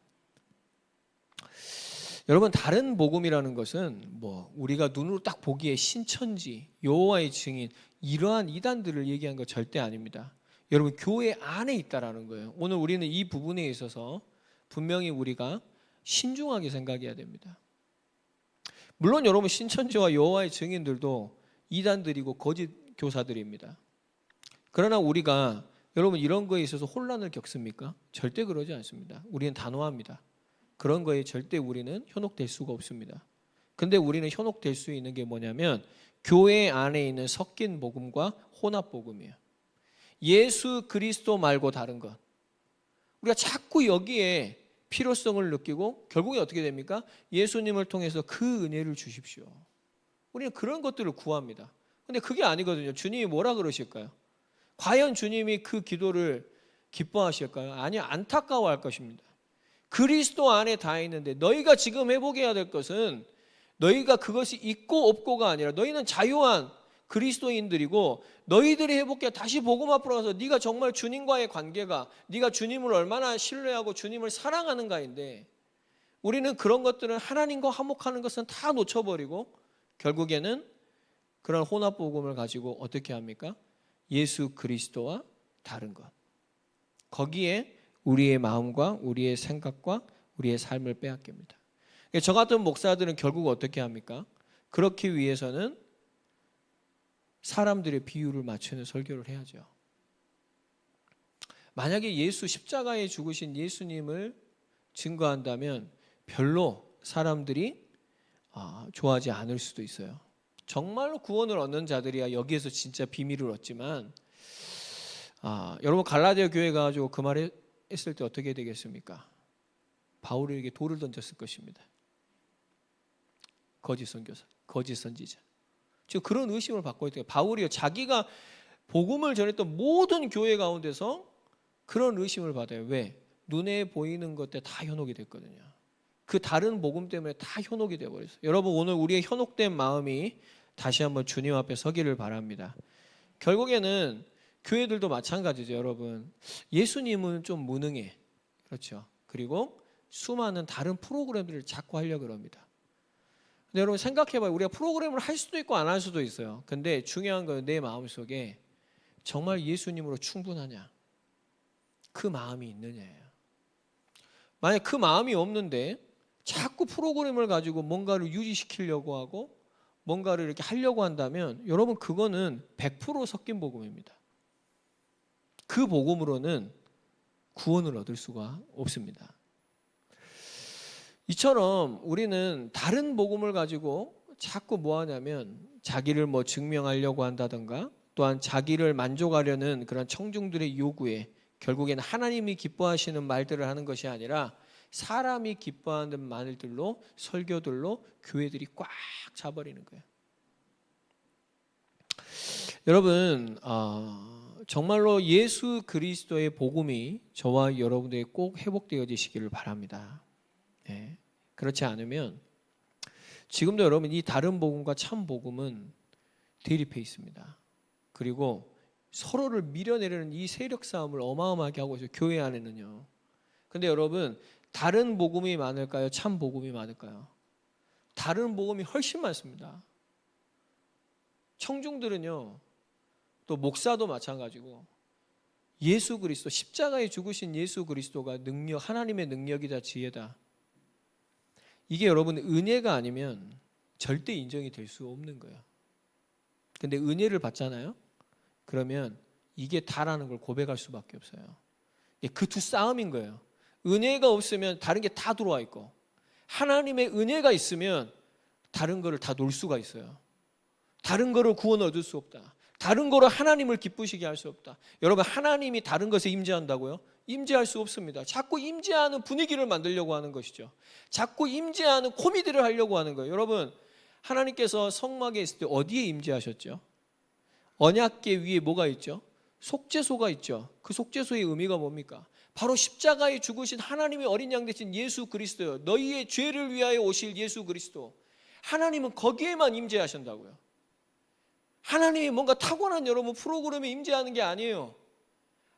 여러분 다른 복음이라는 것은 우리가 눈으로 딱 보기에 신천지, 여호와의 증인 이러한 이단들을 얘기한 거 절대 아닙니다. 여러분 교회 안에 있다라는 거예요. 오늘 우리는 이 부분에 있어서 분명히 우리가 신중하게 생각해야 됩니다. 물론 여러분 신천지와 여호와의 증인들도 이단들이고 거짓 교사들입니다. 그러나 우리가 여러분 이런 거에 있어서 혼란을 겪습니까? 절대 그러지 않습니다. 우리는 단호합니다. 그런 거에 절대 우리는 현혹될 수가 없습니다. 근데 우리는 현혹될 수 있는 게 뭐냐면 교회 안에 있는 섞인 복음과 혼합 복음이에요. 예수 그리스도 말고 다른 것. 우리가 자꾸 여기에 필요성을 느끼고 결국에 어떻게 됩니까? 예수님을 통해서 그 은혜를 주십시오. 우리는 그런 것들을 구합니다. 근데 그게 아니거든요. 주님이 뭐라 그러실까요? 과연 주님이 그 기도를 기뻐하실까요? 아니, 안타까워할 것입니다. 그리스도 안에 다 있는데 너희가 지금 회복해야 될 것은 너희가 그것이 있고 없고가 아니라 너희는 자유한 그리스도인들이고 너희들이 회복해 다시 복음 앞으로 가서 네가 정말 주님과의 관계가 네가 주님을 얼마나 신뢰하고 주님을 사랑하는가인데 우리는 그런 것들은 하나님과 화목하는 것은 다 놓쳐버리고 결국에는 그런 혼합 복음을 가지고 어떻게 합니까? 예수 그리스도와 다른 것 거기에 우리의 마음과 우리의 생각과 우리의 삶을 빼앗깁니다. 저 같은 목사들은 결국 어떻게 합니까? 그렇기 위해서는 사람들의 비율을 맞추는 설교를 해야죠. 만약에 예수 십자가에 죽으신 예수님을 증거한다면 별로 사람들이 좋아하지 않을 수도 있어요. 정말로 구원을 얻는 자들이야 여기에서 진짜 비밀을 얻지만 여러분 갈라디아 교회 가지고 그 말을 했을 때 어떻게 되겠습니까? 바울에게 돌을 던졌을 것입니다. 거짓 선교사, 거짓 선지자. 지금 그런 의심을 받고 있대요. 바울이요 자기가 복음을 전했던 모든 교회 가운데서 그런 의심을 받아요. 왜? 눈에 보이는 것들 다 현혹이 됐거든요. 그 다른 복음 때문에 다 현혹이 되어버렸어요. 여러분 오늘 우리의 현혹된 마음이 다시 한번 주님 앞에 서기를 바랍니다. 결국에는 교회들도 마찬가지죠. 여러분 예수님은 좀 무능해. 그렇죠. 그리고 수많은 다른 프로그램들을 자꾸 하려고 합니다. 근데 여러분 생각해봐요. 우리가 프로그램을 할 수도 있고 안 할 수도 있어요. 근데 중요한 건 내 마음속에 정말 예수님으로 충분하냐 그 마음이 있느냐예요. 만약 그 마음이 없는데 자꾸 프로그램을 가지고 뭔가를 유지시키려고 하고 뭔가를 이렇게 하려고 한다면 여러분 그거는 100% 섞인 복음입니다. 그 복음으로는 구원을 얻을 수가 없습니다. 이처럼 우리는 다른 복음을 가지고 자꾸 뭐 하냐면 자기를 뭐 증명하려고 한다든가 또한 자기를 만족하려는 그런 청중들의 요구에 결국에는 하나님이 기뻐하시는 말들을 하는 것이 아니라 사람이 기뻐하는 말들로 설교들로 교회들이 꽉 차버리는 거예요. 여러분 정말로 예수 그리스도의 복음이 저와 여러분들에게 꼭 회복되어지시기를 바랍니다. 네. 그렇지 않으면 지금도 여러분 이 다른 복음과 참 복음은 대립해 있습니다. 그리고 서로를 밀어내려는 이 세력 싸움을 어마어마하게 하고 있어요. 교회 안에는요. 근데 여러분 다른 복음이 많을까요? 참 복음이 많을까요? 다른 복음이 훨씬 많습니다. 청중들은요. 또 목사도 마찬가지고 예수 그리스도 십자가에 죽으신 예수 그리스도가 능력 하나님의 능력이다 지혜다. 이게 여러분 은혜가 아니면 절대 인정이 될 수 없는 거예요. 근데 은혜를 받잖아요. 그러면 이게 다라는 걸 고백할 수밖에 없어요. 그 두 싸움인 거예요. 은혜가 없으면 다른 게 다 들어와 있고 하나님의 은혜가 있으면 다른 거를 다 놓을 수가 있어요. 다른 거를 구원 얻을 수 없다. 다른 거로 하나님을 기쁘시게 할 수 없다. 여러분 하나님이 다른 것에 임재한다고요? 임재할 수 없습니다. 자꾸 임재하는 분위기를 만들려고 하는 것이죠. 자꾸 임재하는 코미디를 하려고 하는 거예요. 여러분 하나님께서 성막에 있을 때 어디에 임재하셨죠? 언약궤 위에 뭐가 있죠? 속죄소가 있죠. 그 속죄소의 의미가 뭡니까? 바로 십자가에 죽으신 하나님의 어린 양 되신 예수 그리스도요. 너희의 죄를 위하여 오실 예수 그리스도. 하나님은 거기에만 임재하신다고요. 하나님이 뭔가 타고난 여러분 프로그램에 임재하는 게 아니에요.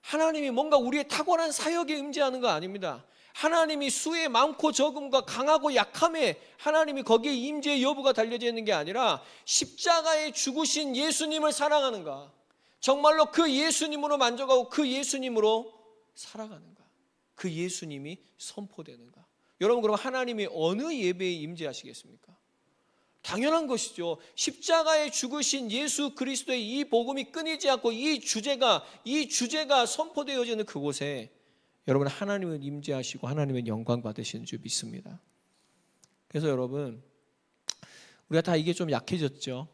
하나님이 뭔가 우리의 타고난 사역에 임재하는 거 아닙니다. 하나님이 수의 많고 적음과 강하고 약함에 하나님이 거기에 임재의 여부가 달려져 있는 게 아니라 십자가에 죽으신 예수님을 사랑하는가, 정말로 그 예수님으로 만족하고 그 예수님으로 살아가는가, 그 예수님이 선포되는가. 여러분 그럼 하나님이 어느 예배에 임재하시겠습니까? 당연한 것이죠. 십자가에 죽으신 예수 그리스도의 이 복음이 끊이지 않고 이 주제가 선포되어지는 그곳에 여러분 하나님은 임재하시고 하나님은 영광 받으시는 줄 믿습니다. 그래서 여러분 우리가 다 이게 좀 약해졌죠.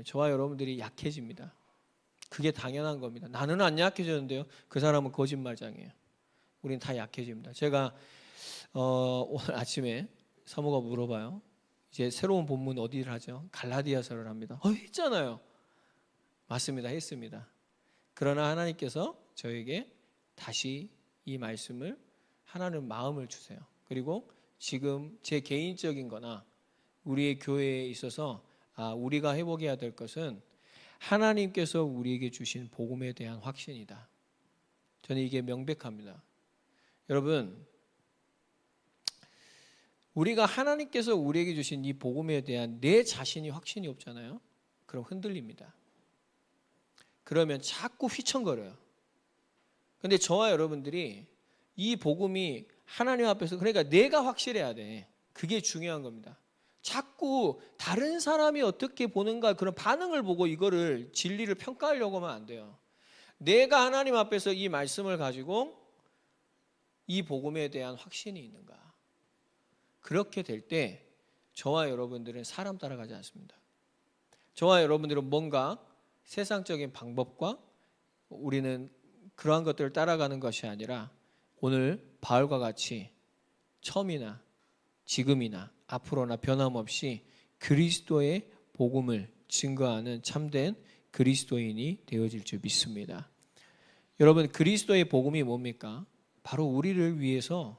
저와 여러분들이 약해집니다. 그게 당연한 겁니다. 나는 안 약해졌는데요. 그 사람은 거짓말장이에요. 우리는 다 약해집니다. 제가 오늘 아침에 사모가 물어봐요. 이제 새로운 본문 어디를 하죠? 갈라디아서를 합니다. 했잖아요. 맞습니다. 했습니다. 그러나 하나님께서 저에게 다시 이 말씀을 하나는 마음을 주세요. 그리고 지금 제 개인적인 거나 우리의 교회에 있어서 우리가 회복해야 될 것은 하나님께서 우리에게 주신 복음에 대한 확신이다. 저는 이게 명백합니다. 여러분 우리가 하나님께서 우리에게 주신 이 복음에 대한 내 자신이 확신이 없잖아요. 그럼 흔들립니다. 그러면 자꾸 휘청거려요. 근데 저와 여러분들이 이 복음이 하나님 앞에서, 그러니까 내가 확실해야 돼. 그게 중요한 겁니다. 자꾸 다른 사람이 어떻게 보는가 그런 반응을 보고 이거를 진리를 평가하려고 하면 안 돼요. 내가 하나님 앞에서 이 말씀을 가지고 이 복음에 대한 확신이 있는가. 그렇게 될 때 저와 여러분들은 사람 따라가지 않습니다. 저와 여러분들은 뭔가 세상적인 방법과 우리는 그러한 것들을 따라가는 것이 아니라 오늘 바울과 같이 처음이나 지금이나 앞으로나 변함없이 그리스도의 복음을 증거하는 참된 그리스도인이 되어질 줄 믿습니다. 여러분, 그리스도의 복음이 뭡니까? 바로 우리를 위해서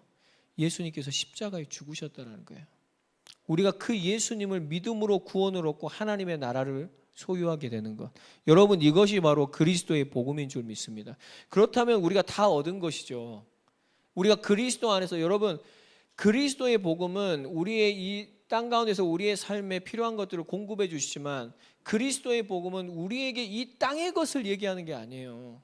예수님께서 십자가에 죽으셨다는 거예요. 우리가 그 예수님을 믿음으로 구원을 얻고 하나님의 나라를 소유하게 되는 것. 여러분, 이것이 바로 그리스도의 복음인 줄 믿습니다. 그렇다면 우리가 다 얻은 것이죠. 우리가 그리스도 안에서, 여러분, 그리스도의 복음은 우리의 이 땅 가운데서 우리의 삶에 필요한 것들을 공급해 주시지만 그리스도의 복음은 우리에게 이 땅의 것을 얘기하는 게 아니에요.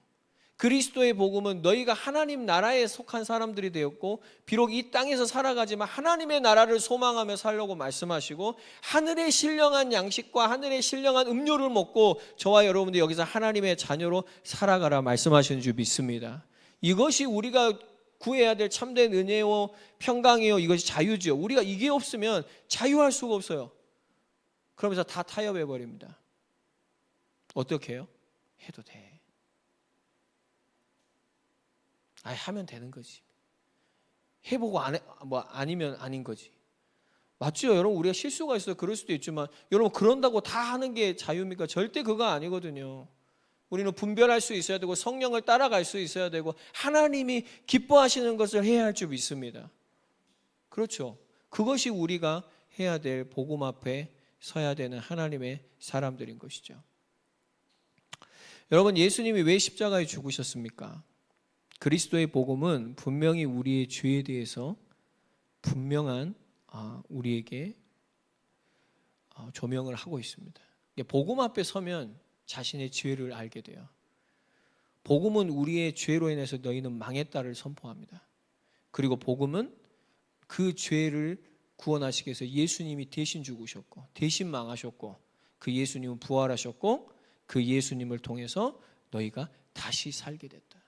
그리스도의 복음은 너희가 하나님 나라에 속한 사람들이 되었고 비록 이 땅에서 살아가지만 하나님의 나라를 소망하며 살려고 말씀하시고 하늘의 신령한 양식과 하늘의 신령한 음료를 먹고 저와 여러분들 여기서 하나님의 자녀로 살아가라 말씀하시는 줄 믿습니다. 이것이 우리가 구해야 될 참된 은혜요 평강이요, 이것이 자유죠. 우리가 이게 없으면 자유할 수가 없어요. 그러면서 다 타협해 버립니다. 어떻게 해요? 해도 돼. 하면 되는 거지. 해보고 아니면 아닌 거지. 맞죠? 여러분, 우리가 실수가 있어요. 그럴 수도 있지만 여러분, 그런다고 다 하는 게 자유입니까? 절대 그거 아니거든요. 우리는 분별할 수 있어야 되고 성령을 따라갈 수 있어야 되고 하나님이 기뻐하시는 것을 해야 할 줄 믿습니다. 그렇죠? 그것이 우리가 해야 될 복음 앞에 서야 되는 하나님의 사람들인 것이죠. 여러분, 예수님이 왜 십자가에 죽으셨습니까? 그리스도의 복음은 분명히 우리의 죄에 대해서 분명한 우리에게 조명을 하고 있습니다. 복음 앞에 서면 자신의 죄를 알게 돼요. 복음은 우리의 죄로 인해서 너희는 망했다를 선포합니다. 그리고 복음은 그 죄를 구원하시기 위해서 예수님이 대신 죽으셨고 대신 망하셨고 그 예수님은 부활하셨고 그 예수님을 통해서 너희가 다시 살게 됐다.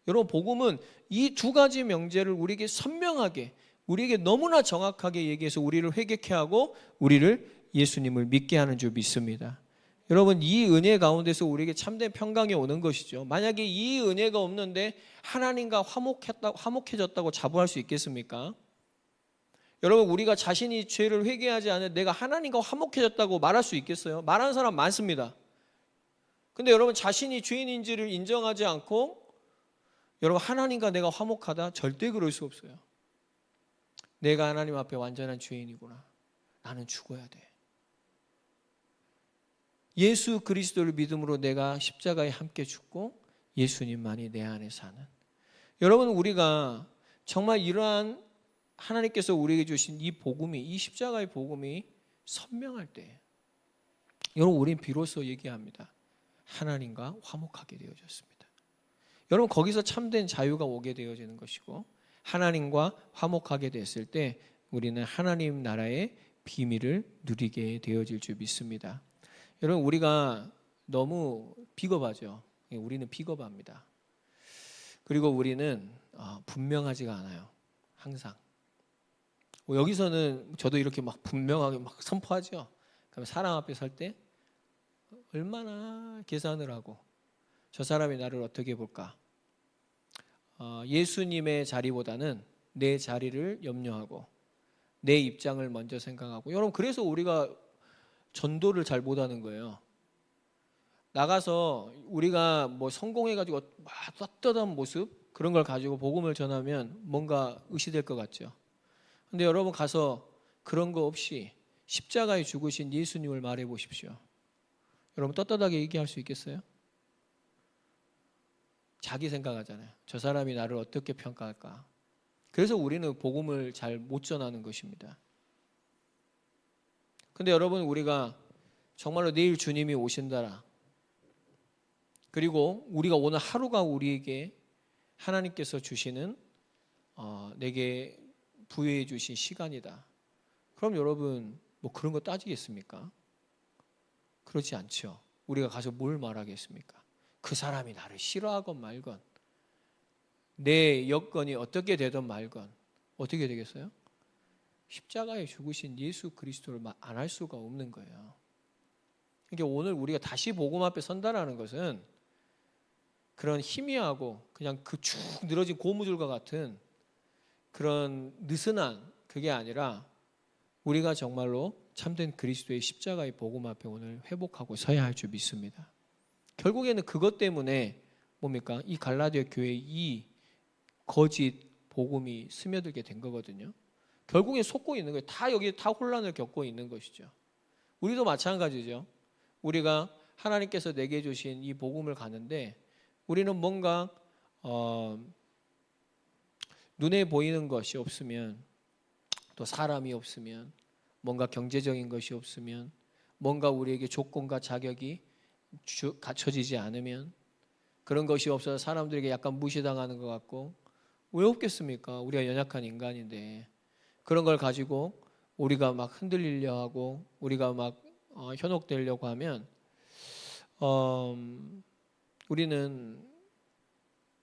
여러분, 복음은 이 두 가지 명제를 우리에게 선명하게, 우리에게 너무나 정확하게 얘기해서 우리를 회개케 하고 우리를 예수님을 믿게 하는 줄 믿습니다. 여러분, 이 은혜 가운데서 우리에게 참된 평강이 오는 것이죠. 만약에 이 은혜가 없는데 하나님과 화목해졌다고 자부할 수 있겠습니까? 여러분, 우리가 자신이 죄를 회개하지 않은 내가 하나님과 화목해졌다고 말할 수 있겠어요? 말하는 사람 많습니다. 근데 여러분, 자신이 죄인인지를 인정하지 않고 여러분, 하나님과 내가 화목하다? 절대 그럴 수 없어요. 내가 하나님 앞에 완전한 죄인이구나. 나는 죽어야 돼. 예수 그리스도를 믿음으로 내가 십자가에 함께 죽고 예수님만이 내 안에 사는. 여러분, 우리가 정말 이러한 하나님께서 우리에게 주신 이 복음이, 이 십자가의 복음이 선명할 때 여러분, 우린 비로소 얘기합니다. 하나님과 화목하게 되어졌습니다. 여러분, 거기서 참된 자유가 오게 되어지는 것이고 하나님과 화목하게 됐을 때 우리는 하나님 나라의 비밀을 누리게 되어질 줄 믿습니다. 여러분, 우리가 너무 비겁하죠. 우리는 비겁합니다. 그리고 우리는 분명하지가 않아요. 항상. 여기서는 저도 이렇게 막 분명하게 막 선포하죠. 그럼 사람 앞에 설 때 얼마나 계산을 하고 저 사람이 나를 어떻게 볼까? 예수님의 자리보다는 내 자리를 염려하고 내 입장을 먼저 생각하고. 여러분, 그래서 우리가 전도를 잘 못하는 거예요. 나가서 우리가 뭐 성공해가지고 막 떳떳한 모습 그런 걸 가지고 복음을 전하면 뭔가 의시될 것 같죠. 근데 여러분, 가서 그런 거 없이 십자가에 죽으신 예수님을 말해 보십시오. 여러분, 떳떳하게 얘기할 수 있겠어요? 자기 생각하잖아요. 저 사람이 나를 어떻게 평가할까? 그래서 우리는 복음을 잘 못 전하는 것입니다. 근데 여러분, 우리가 정말로 내일 주님이 오신다라, 그리고 우리가 오늘 하루가 우리에게 하나님께서 주시는 내게 부여해 주신 시간이다. 그럼 여러분 뭐 그런 거 따지겠습니까? 그렇지 않죠. 우리가 가서 뭘 말하겠습니까? 그 사람이 나를 싫어하건 말건 내 여건이 어떻게 되든 말건 어떻게 되겠어요? 십자가에 죽으신 예수 그리스도를 안 할 수가 없는 거예요. 그러니까 오늘 우리가 다시 복음 앞에 선다라는 것은 그런 희미하고 그냥 그 쭉 늘어진 고무줄과 같은 그런 느슨한 그게 아니라 우리가 정말로 참된 그리스도의 십자가의 복음 앞에 오늘 회복하고 서야 할 줄 믿습니다. 결국에는 그것 때문에 뭡니까? 이 갈라디아 교회에 이 거짓 복음이 스며들게 된 거거든요. 결국에 속고 있는 거예요. 다 여기 다 혼란을 겪고 있는 것이죠. 우리도 마찬가지죠. 우리가 하나님께서 내게 주신 이 복음을 가는데 우리는 뭔가 눈에 보이는 것이 없으면 또 사람이 없으면 뭔가 경제적인 것이 없으면 뭔가 우리에게 조건과 자격이 갖춰지지 않으면 그런 것이 없어서 사람들에게 약간 무시당하는 것 같고 왜 없겠습니까? 우리가 연약한 인간인데 그런 걸 가지고 우리가 막 흔들리려 하고 우리가 막 현혹되려고 하면 우리는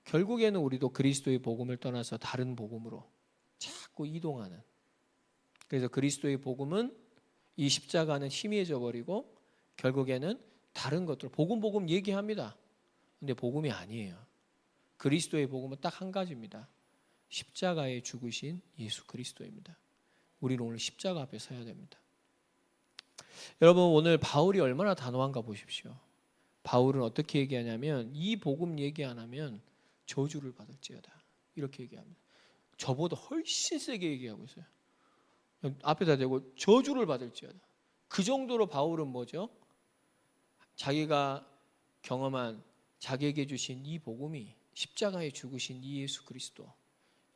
결국에는 우리도 그리스도의 복음을 떠나서 다른 복음으로 자꾸 이동하는 그래서 그리스도의 복음은 이 십자가는 희미해져 버리고 결국에는 다른 것들 복음 얘기합니다. 근데 복음이 아니에요. 그리스도의 복음은 딱 한 가지입니다. 십자가에 죽으신 예수 그리스도입니다. 우리는 오늘 십자가 앞에 서야 됩니다. 여러분 오늘 바울이 얼마나 단호한가 보십시오. 바울은 어떻게 얘기하냐면 이 복음 얘기 안 하면 저주를 받을지어다 이렇게 얘기합니다. 저보다 훨씬 세게 얘기하고 있어요. 앞에다 대고 저주를 받을지어다. 그 정도로 바울은 뭐죠? 자기가 경험한 자기에게 주신 이 복음이 십자가에 죽으신 이 예수 그리스도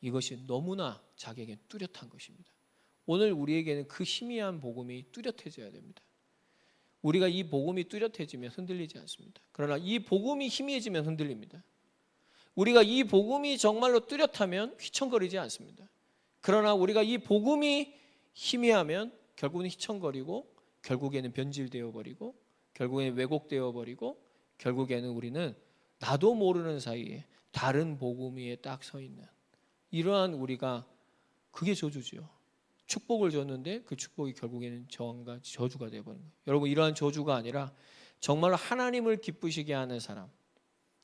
이것이 너무나 자기에게 뚜렷한 것입니다. 오늘 우리에게는 그 희미한 복음이 뚜렷해져야 됩니다. 우리가 이 복음이 뚜렷해지면 흔들리지 않습니다. 그러나 이 복음이 희미해지면 흔들립니다. 우리가 이 복음이 정말로 뚜렷하면 휘청거리지 않습니다. 그러나 우리가 이 복음이 희미하면 결국은 휘청거리고 결국에는 변질되어 버리고 결국에는 왜곡되어 버리고 결국에는 우리는 나도 모르는 사이에 다른 복음 위에 딱 서 있는 이러한 우리가 그게 저주죠. 축복을 줬는데 그 축복이 결국에는 저항과 저주가 되어버린 거예요. 여러분 이러한 저주가 아니라 정말로 하나님을 기쁘시게 하는 사람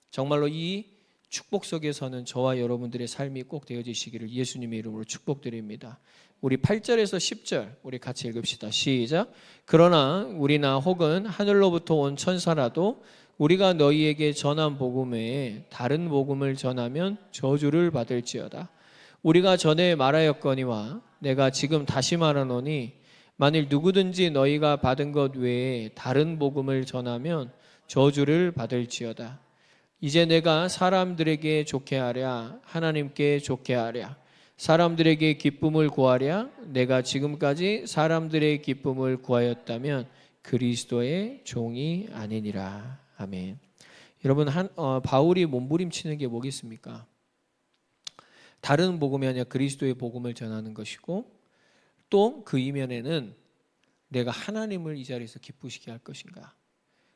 정말로 이 축복 속에서는 저와 여러분들의 삶이 꼭 되어지시기를 예수님의 이름으로 축복드립니다. 우리 8절에서 10절 우리 같이 읽읍시다. 시작. 그러나 우리나 혹은 하늘로부터 온 천사라도 우리가 너희에게 전한 복음 외에 다른 복음을 전하면 저주를 받을지어다. 우리가 전에 말하였거니와 내가 지금 다시 말하노니 만일 누구든지 너희가 받은 것 외에 다른 복음을 전하면 저주를 받을지어다. 이제 내가 사람들에게 좋게 하랴 하나님께 좋게 하랴 사람들에게 기쁨을 구하랴 내가 지금까지 사람들의 기쁨을 구하였다면 그리스도의 종이 아니니라. 아멘. 여러분 바울이 몸부림치는 게 뭐겠습니까? 다른 복음이 아니라 그리스도의 복음을 전하는 것이고 또 그 이면에는 내가 하나님을 이 자리에서 기쁘시게 할 것인가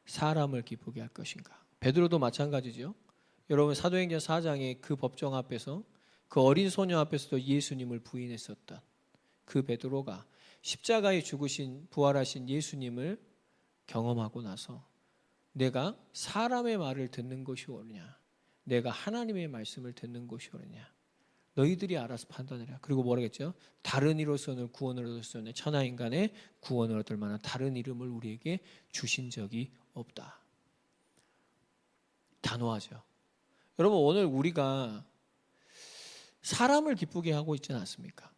사람을 기쁘게 할 것인가. 베드로도 마찬가지죠. 여러분 사도행전 4장의 그 법정 앞에서 그 어린 소녀 앞에서도 예수님을 부인했었던 그 베드로가 십자가에 죽으신 부활하신 예수님을 경험하고 나서 내가 사람의 말을 듣는 것이 옳으냐 내가 하나님의 말씀을 듣는 것이 옳으냐 너희들이 알아서 판단해라. 그리고 뭐라고 했죠? 다른 이로서는 구원을 얻을 수 없는 천하인간의 구원을 얻을 만한 다른 이름을 우리에게 주신 적이 없다. 단호하죠. 여러분 오늘 우리가 사람을 기쁘게 하고 있지는 않습니까?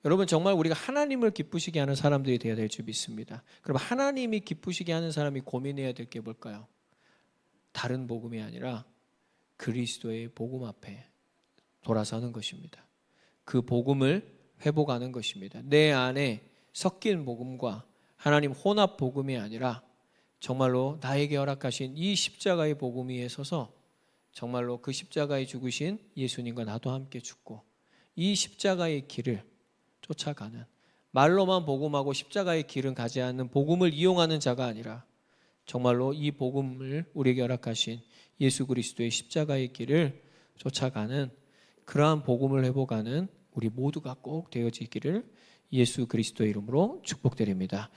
여러분 정말 우리가 하나님을 기쁘시게 하는 사람들이 되어야 될 줄 믿습니다. 그럼 하나님이 기쁘시게 하는 사람이 고민해야 될 게 뭘까요? 다른 복음이 아니라 그리스도의 복음 앞에 돌아서는 것입니다. 그 복음을 회복하는 것입니다. 내 안에 섞인 복음과 하나님 혼합 복음이 아니라 정말로 나에게 허락하신 이 십자가의 복음 위에 서서 정말로 그 십자가에 죽으신 예수님과 나도 함께 죽고 이 십자가의 길을 쫓아가는, 말로만 복음하고 십자가의 길은 가지 않는 복음을 이용하는 자가 아니라 정말로 이 복음을 우리에게 허락하신 예수 그리스도의 십자가의 길을 쫓아가는 그러한 복음을 회복하는 우리 모두가 꼭 되어지기를 예수 그리스도의 이름으로 축복드립니다.